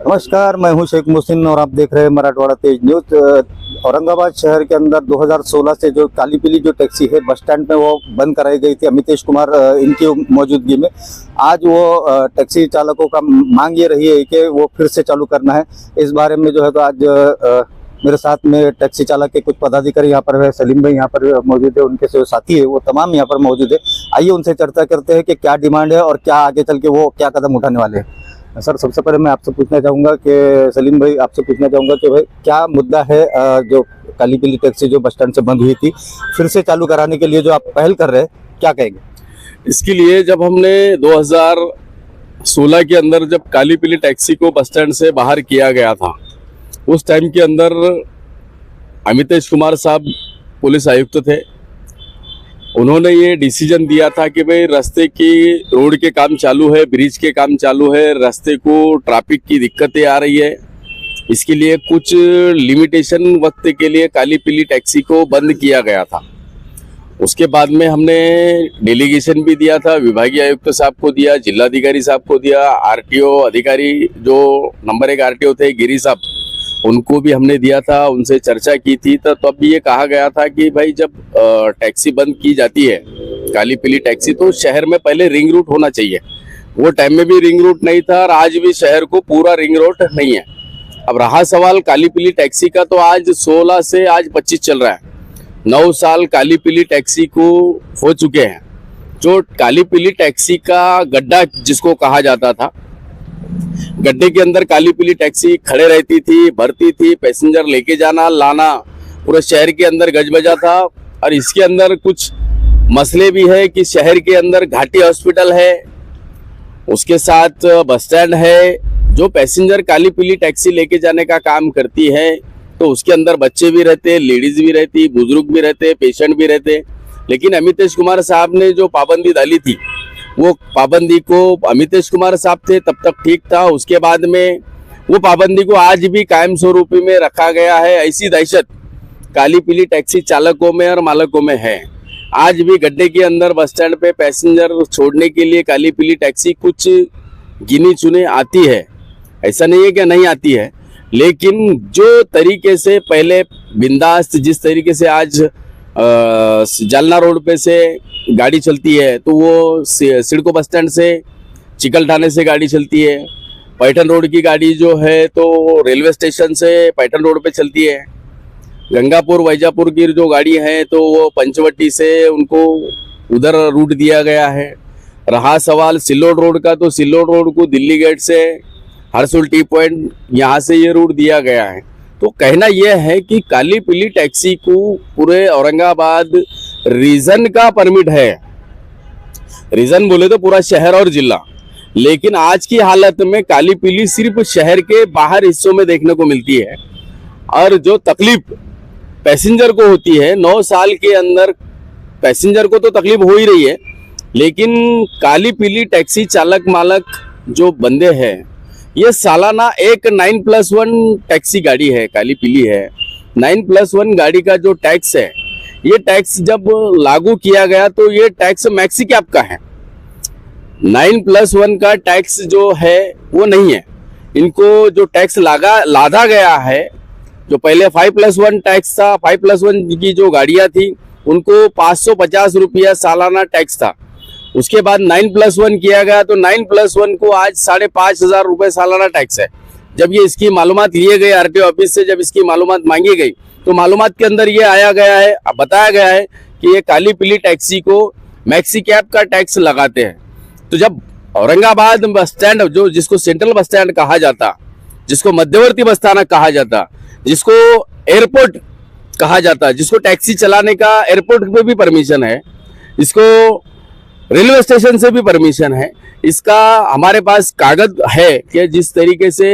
नमस्कार, मैं हूं शेख मुहसिन और आप देख रहे हैं मराठवाड़ा तेज न्यूज। औरंगाबाद शहर के अंदर 2016 से जो काली पीली जो टैक्सी है बस स्टैंड में वो बंद कराई गई थी अमितेश कुमार इनकी मौजूदगी में। आज वो टैक्सी चालकों का मांग ये रही है कि वो फिर से चालू करना है। इस बारे में जो है तो आज मेरे साथ में टैक्सी चालक के कुछ पदाधिकारी यहाँ पर है, सलीम भाई यहाँ पर मौजूद है, उनके जो साथी है वो तमाम यहाँ पर मौजूद है। आइए उनसे चर्चा करते हैं कि क्या डिमांड है और क्या आगे चल के वो क्या कदम उठाने वाले हैं। सर, सबसे पहले मैं आपसे पूछना चाहूँगा कि सलीम भाई आपसे पूछना चाहूँगा कि भाई क्या मुद्दा है जो काली पीली टैक्सी जो बस स्टैंड से बंद हुई थी फिर से चालू कराने के लिए जो आप पहल कर रहे हैं, क्या कहेंगे? इसके लिए जब हमने 2016 के अंदर जब काली पीली टैक्सी को बस स्टैंड से बाहर किया गया था, उस टाइम के अंदर अमितेश कुमार साहब पुलिस आयुक्त थे। उन्होंने ये डिसीजन दिया था कि भाई रास्ते की रोड के काम चालू है, ब्रिज के काम चालू है, रास्ते को ट्रैफिक की दिक्कतें आ रही है, इसके लिए कुछ लिमिटेशन वक्त के लिए काली पीली टैक्सी को बंद किया गया था। उसके बाद में हमने डेलीगेशन भी दिया था, विभागीय आयुक्त साहब को दिया, जिलाधिकारी साहब को दिया, आरटीओ अधिकारी जो नंबर 1 आरटीओ थे गिरी साहब, उनको भी हमने दिया था, उनसे चर्चा की थी। तो तब भी ये कहा गया था कि भाई जब टैक्सी बंद की जाती है काली पीली टैक्सी तो शहर में पहले रिंग रूट होना चाहिए। वो टाइम में भी रिंग रूट नहीं था और आज भी शहर को पूरा रिंग रोड नहीं है। अब रहा सवाल काली पीली टैक्सी का, तो आज 16 से आज 25 चल रहा है, 9 साल काली पीली टैक्सी को हो चुके हैं। जो काली पीली टैक्सी का गड्ढा जिसको कहा जाता था, गड्ढे के अंदर काली पीली टैक्सी खड़े रहती थी, भरती थी, पैसेंजर लेके जाना लाना पूरे शहर के अंदर गजबजा था। और इसके अंदर कुछ मसले भी है कि शहर के अंदर घाटी हॉस्पिटल है, उसके साथ बस स्टैंड है। जो पैसेंजर काली पीली टैक्सी लेके जाने का काम करती है तो उसके अंदर बच्चे भी रहते, लेडीज भी रहती, बुजुर्ग भी रहते, पेशेंट भी रहते। लेकिन अमितेश कुमार साहब ने जो पाबंदी डाली थी, वो पाबंदी को अमितेश कुमार साहब थे तब तक ठीक था, उसके बाद में वो पाबंदी को आज भी कायम स्वरूपी में रखा गया है। ऐसी दहशत काली पीली टैक्सी चालकों में और मालकों में है। आज भी गड्ढे के अंदर बस स्टैंड पे पैसेंजर छोड़ने के लिए काली पीली टैक्सी कुछ गिनी चुने आती है, ऐसा नहीं है कि नहीं आती है। लेकिन जो तरीके से पहले बिंदास जिस तरीके से आज जालना रोड पे से गाड़ी चलती है, तो वो सिडको बस स्टैंड से चिकलठाने से गाड़ी चलती है। पैठन रोड की गाड़ी जो है तो रेलवे स्टेशन से पैठन रोड पे चलती है। गंगापुर वैजापुर की जो गाड़ी है तो वो पंचवटी से उनको उधर रूट दिया गया है। रहा सवाल सिल्लोड रोड का, तो सिल्लोड रोड को दिल्ली गेट से हरसुल टी पॉइंट यहाँ से ये रूट दिया गया है। तो कहना यह है कि काली पीली टैक्सी को पूरे औरंगाबाद रीजन का परमिट है। रीजन बोले तो पूरा शहर और जिला, लेकिन आज की हालत में काली पीली सिर्फ शहर के बाहर हिस्सों में देखने को मिलती है। और जो तकलीफ पैसेंजर को होती है, 9 साल के अंदर पैसेंजर को तो तकलीफ हो ही रही है, लेकिन काली पीली टैक्सी चालक मालक जो बंदे हैं, ये सालाना एक 9+1 टैक्सी गाड़ी है, काली पीली है। 9+1 गाड़ी का जो टैक्स है, ये टैक्स जब लागू किया गया तो ये टैक्स मैक्सी कैब का है। 9+1 का टैक्स जो है वो नहीं है। इनको जो टैक्स लादा गया है, जो पहले 5+1 टैक्स था, 5+1 की जो गाड़ियां थी उनको 550 रुपया सालाना टैक्स था। उसके बाद 9+1 किया गया तो 9+1 को आज 5,500 रुपये सालाना टैक्स है। जब ये इसकी मालूमात लिए गए आरटीओ ऑफिस से, जब इसकी मालूमात मांगी गई तो मालूमात के अंदर ये आया गया है, बताया गया है कि ये काली पीली टैक्सी को मैक्सी कैब का टैक्स लगाते हैं। तो जब औरंगाबाद बस स्टैंड जो जिसको सेंट्रल बस स्टैंड कहा जाता, जिसको मध्यवर्ती बस स्थानक कहा जाता, जिसको एयरपोर्ट कहा जाता, जिसको टैक्सी चलाने का एयरपोर्ट पे भी परमिशन है, इसको रेलवे स्टेशन से भी परमिशन है, इसका हमारे पास कागज है कि जिस तरीके से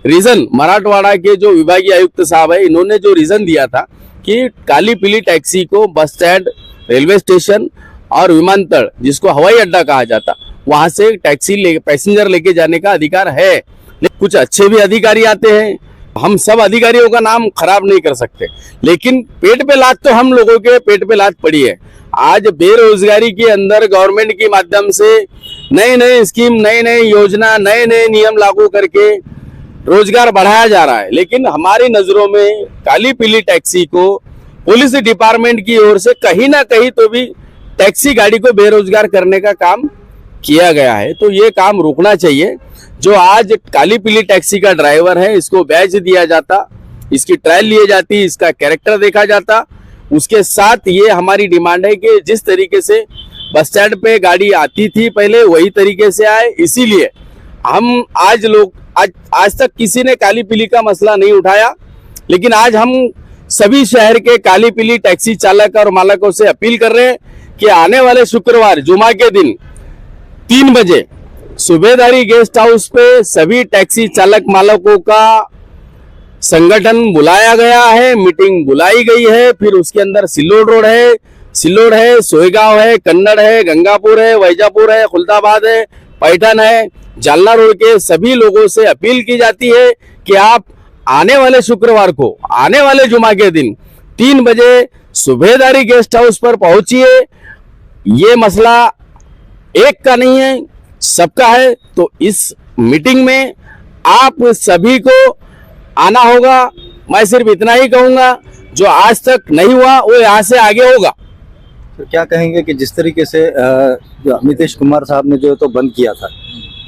रीजन मराठवाड़ा के जो विभागीय आयुक्त साहब है, इन्होंने जो रीजन दिया था कि काली पीली टैक्सी को बस स्टैंड, रेलवे स्टेशन और विमानतल जिसको हवाई अड्डा कहा जाता, वहां से टैक्सी पैसेंजर लेके जाने का अधिकार है। कुछ अच्छे भी अधिकारी आते हैं, हम सब अधिकारियों का नाम खराब नहीं कर सकते, लेकिन पेट पे लात तो हम लोगों के पेट पे लात पड़ी है। आज बेरोजगारी के अंदर गवर्नमेंट के माध्यम से नई नई स्कीम, नई नई योजना, नए नए नियम लागू करके रोजगार बढ़ाया जा रहा है, लेकिन हमारी नजरों में काली पीली टैक्सी को पुलिस डिपार्टमेंट की ओर से कहीं ना कहीं तो भी टैक्सी गाड़ी को बेरोजगार करने का काम किया गया है। तो ये काम रुकना चाहिए। जो आज काली पीली टैक्सी का ड्राइवर है, इसको बैच दिया जाता, इसकी ट्रायल लिए जाती, इसका कैरेक्टर देखा जाता। उसके साथ ये हमारी डिमांड है कि जिस तरीके से बस स्टैंड पे गाड़ी आती थी पहले, वही तरीके से आए। इसीलिए हम आज तक किसी ने काली पीली का मसला नहीं उठाया, लेकिन आज हम सभी शहर के काली पीली टैक्सी चालक और मालकों से अपील कर रहे हैं कि आने वाले शुक्रवार जुमा के दिन 3 बजे सूबेदारी गेस्ट हाउस पे सभी टैक्सी चालक मालकों का संगठन बुलाया गया है, मीटिंग बुलाई गई है। फिर उसके अंदर सिल्लोड है, सोईगांव है, कन्नड़ है, गंगापुर है, वैजापुर है, खुलदाबाद है, पैठन है, जालना रोड के सभी लोगों से अपील की जाती है कि आप आने वाले शुक्रवार को, आने वाले जुमा के दिन 3 बजे सूबेदारी गेस्ट हाउस पर पहुंचिए। ये मसला एक का नहीं है, सबका है। तो इस मीटिंग में आप सभी को आना होगा। मैं सिर्फ इतना ही कहूंगा, जो आज तक नहीं हुआ वो यहाँ से आगे होगा। तो क्या कहेंगे कि जिस तरीके से जो अमितेश कुमार साहब ने जो है तो बंद किया था,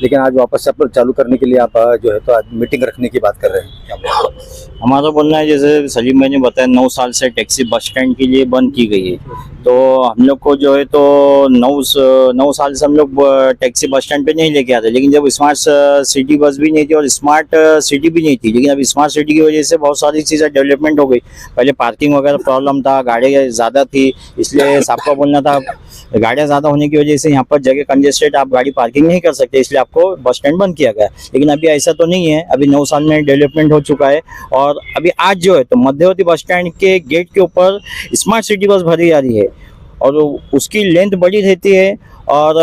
लेकिन आज वापस से चालू करने के लिए आप जो है तो आज मीटिंग रखने की बात कर रहे हैं, क्या बोलते हैं? हमारा बोलना है, जैसे सलीम भाई ने बताया, 9 साल से टैक्सी बस स्टैंड के लिए बंद की गई है। तो हम लोग को जो है तो 9 साल से हम लोग टैक्सी बस स्टैंड पे नहीं लेके आते। लेकिन जब स्मार्ट सिटी बस भी नहीं थी और स्मार्ट सिटी भी नहीं थी, लेकिन अब स्मार्ट सिटी की वजह से बहुत सारी चीज़ें डेवलपमेंट हो गई। पहले पार्किंग वगैरह प्रॉब्लम था, गाड़ियाँ ज़्यादा थी, इसलिए सबका बोलना था गाड़ियाँ ज़्यादा होने की वजह से यहाँ पर जगह कंजेस्टेड, आप गाड़ी पार्किंग नहीं कर सकते, इसलिए आपको बस स्टैंड बंद किया गया। लेकिन अभी ऐसा तो नहीं है, अभी 9 साल में डेवलपमेंट हो चुका है। और अभी आज जो है तो मध्यवर्ती बस स्टैंड के गेट के ऊपर स्मार्ट सिटी बस भरी जा रही है और उसकी लेंथ बड़ी रहती है और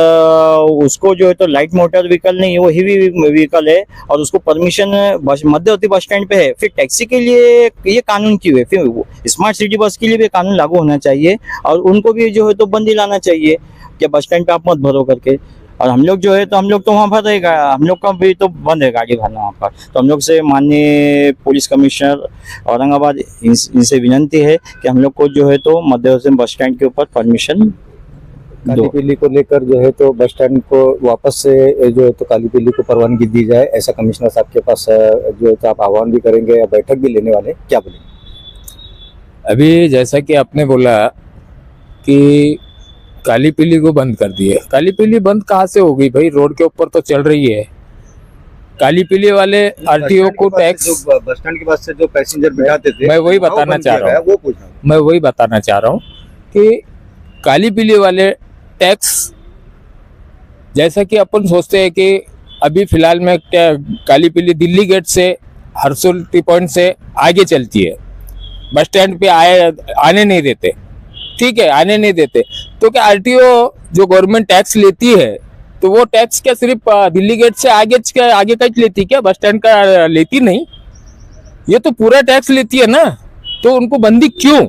उसको जो है तो लाइट मोटर व्हीकल नहीं है, वो हेवी व्हीकल है और उसको परमिशन मध्यवर्ती बस स्टैंड पे है। फिर टैक्सी के लिए ये कानून क्यों है? फिर स्मार्ट सिटी बस के लिए भी कानून लागू होना चाहिए और उनको भी जो है तो बंदी लाना चाहिए कि बस स्टैंड पे आप मत भरो करके। और हम लोग जो है तो हम लोग तो वहाँ पर रहेगा, हम लोग का भी तो बंद है गाड़ी भरना वहाँ पर। तो हम लोग से माननीय पुलिस कमिश्नर औरंगाबाद इनसे विनंती है कि हम लोग को जो है तो मध्यवर्ती बस स्टैंड के ऊपर परमिशन काली पीली को लेकर जो है तो बस स्टैंड को वापस से जो है तो काली पीली को परवानगी दी जाए, ऐसा कमिश्नर साहब के पास जो है तो आप आह्वान भी करेंगे या बैठक भी लेने वाले, क्या बोलेंगे? अभी जैसा कि आपने बोला कि काली पीली को बंद कर दिए, काली पीली बंद कहाँ से हो गई भाई? रोड के ऊपर तो चल रही है। काली पीली वाले आरटीओ को टैक्स, बस स्टैंड के पास से जो पैसेंजर बिठाते थे, मैं वही बताना चाह रहा हूँ, वो पूछ रहा हूँ। मैं वही बताना चाह रहा हूँ कि काली पीली वाले टैक्स, जैसा कि अपन सोचते हैं कि अभी फिलहाल में क्या काली पीली दिल्ली गेट से हर्सुल टी पॉइंट से आगे चलती है, बस स्टैंड पे आने नहीं देते, ठीक है, आने नहीं देते। तो क्या आरटीओ जो गवर्नमेंट टैक्स लेती है तो वो टैक्स क्या सिर्फ दिल्ली गेट से आगे का ही लेती क्या, बस स्टैंड का लेती नहीं? ये तो पूरा टैक्स लेती है ना, तो उनको बंदी क्यों?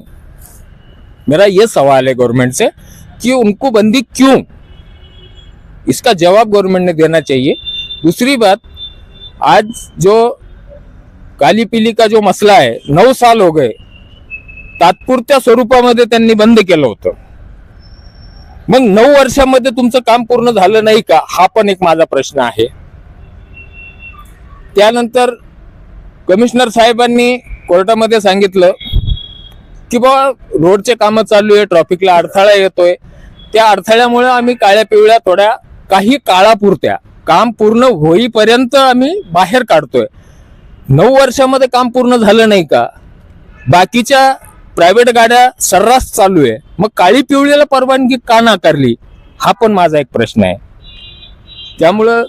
मेरा ये सवाल है गवर्नमेंट से कि उनको बंदी क्यों? इसका जवाब गवर्नमेंट ने देना चाहिए। दूसरी बात, आज जो काली पीली का जो मसला आहे 9 साल हो गए, तात्पुरत्या स्वरूपामध्ये त्यांनी बंद केलं होतं, मग 9 वर्षामध्ये तुमचं काम पूर्ण झालं नाही का, हा पण एक माझा प्रश्न आहे। त्यानंतर कमिशनर साहेबांनी कोर्टामध्ये सांगितलं की बाबा रोडचे कामं चालू आहे, ट्रॅफिकला अडथळा येतोय, त्या अडथळ्यामुळे आम्ही काळ्या पिवळ्या थोड्या काही काळापुरत्या काम पूर्ण होईपर्यंत आम्ही बाहेर काढतोय। 9 वर्षामध्ये काम पूर्ण झालं नाही का? बाकीच्या प्रायव्हेट गाड्या सर्रास चालू आहे, मग काळी पिवळीला परवानगी का नाकारली, हा पण माझा एक प्रश्न आहे। त्यामुळं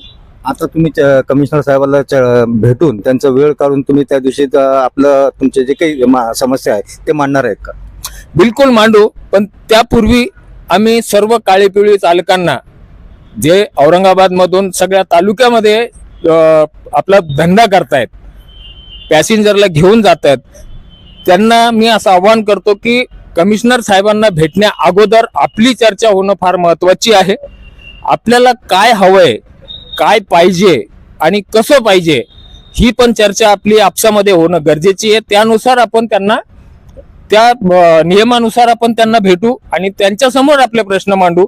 आता तुम्ही कमिशनर साहेबाला भेटून त्यांचा वेळ काढून तुम्ही त्या दिवशी आपलं तुमचे जे काही समस्या आहे ते मांडणार आहेत का? बिलकुल मांडू, पण त्यापूर्वी आम्ही सर्व काळी पिवळी चालकांना जे औरंगाबाद मधून सगळ्या तालुक्यामध्ये आपला धंदा करतायत, पॅसेंजरला घेऊन जातात, त्यांना मी असं आवाहन करतो की कमिशनर साहेबांना भेटण्या अगोदर आपली चर्चा होणं फार महत्वाची आहे। आपल्याला काय हवंय, काय पाहिजे आणि कसं पाहिजे ही पण चर्चा आपली आपसामध्ये होणं गरजेची आहे. त्यानुसार आपण त्यांना त्या नियमानुसार आपण त्यांना भेटू आणि त्यांच्या समोर आपले प्रश्न मांडू.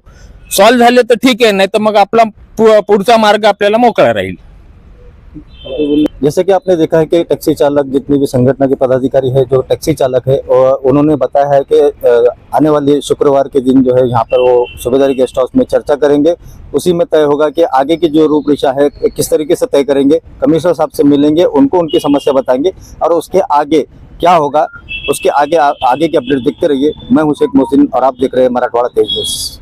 सॉल्व्ह झाले तर ठीक आहे, नाही तर मग आपला पुढचा मार्ग आपल्याला मोकळा राहील. जैसे कि आपने देखा है कि टैक्सी चालक जितनी भी संगठन के पदाधिकारी है, जो टैक्सी चालक है, और उन्होंने बताया है कि आने वाले शुक्रवार के दिन जो है यहाँ पर वो सूबेदारी गेस्ट हाउस में चर्चा करेंगे. उसी में तय होगा कि आगे की जो रूपरेखा है किस तरीके से तय करेंगे. कमिश्नर साहब से मिलेंगे, उनको उनकी समस्या बताएंगे और उसके आगे क्या होगा, उसके आगे की अपडेट देखते रहिए. मैं हूं शेख मोहसिन और आप देख रहे हैं मराठवाड़ा तेज न्यूज.